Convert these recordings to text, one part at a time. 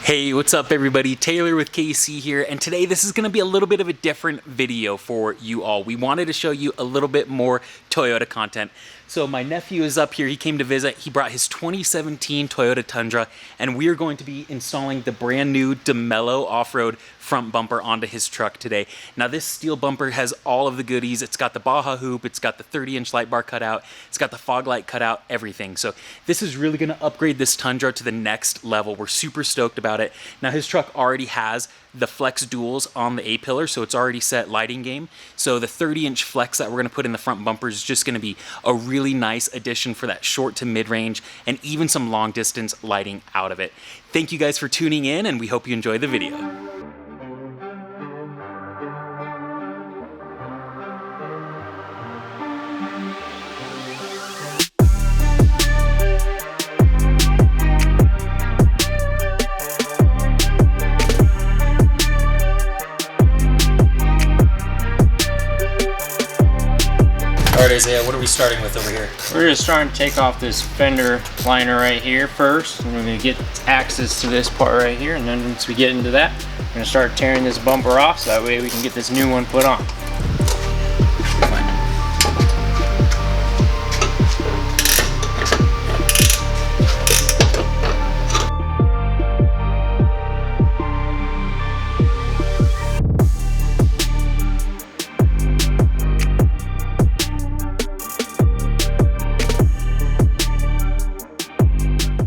Hey, what's up everybody? Taylor with KC here, and today this is going to be a little bit of a different video for you all. We wanted to show you a little bit more Toyota content. So my nephew is up here, he came to visit, he brought his 2017 Toyota Tundra, and we are going to be installing the brand new Demello Offroad Front Bumper onto his truck today. Now this steel bumper has all of the goodies. It's got the Baja hoop, it's got the 30-inch light bar cut out, it's got the fog light cut out, everything. So this is really going to upgrade this Tundra to the next level. We're super stoked about it. Now his truck already has the flex duals on the A-pillar, so it's already set lighting game. So the 30-inch flex that we're going to put in the front bumper is just going to be a really nice addition for that short to mid-range and even some long distance lighting out of it. Thank you guys for tuning in, and we hope you enjoy the video. Alright Isaiah, what are we starting with over here? We're just starting to take off this fender liner right here first, and we're going to get access to this part right here, and then once we get into that, we're going to start tearing this bumper off so that way we can get this new one put on.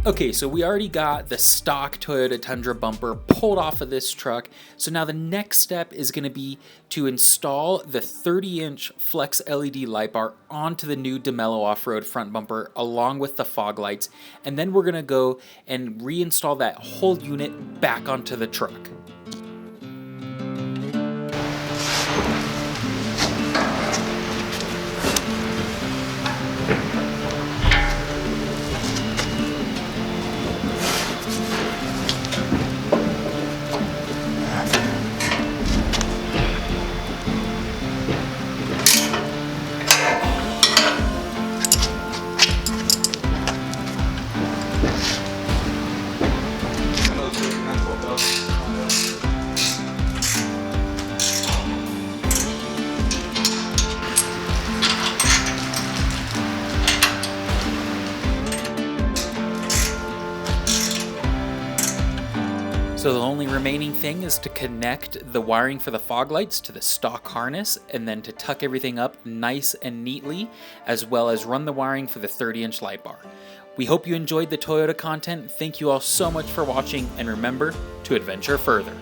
Okay, so we already got the stock Toyota Tundra bumper pulled off of this truck. So now the next step is going to be to install the 30-inch flex LED light bar onto the new Demello Offroad Front Bumper along with the fog lights. And then we're going to go and reinstall that whole unit back onto the truck. So the only remaining thing is to connect the wiring for the fog lights to the stock harness and then to tuck everything up nice and neatly, as well as run the wiring for the 30-inch light bar. We hope you enjoyed the Toyota content. Thank you all so much for watching, and remember to adventure further.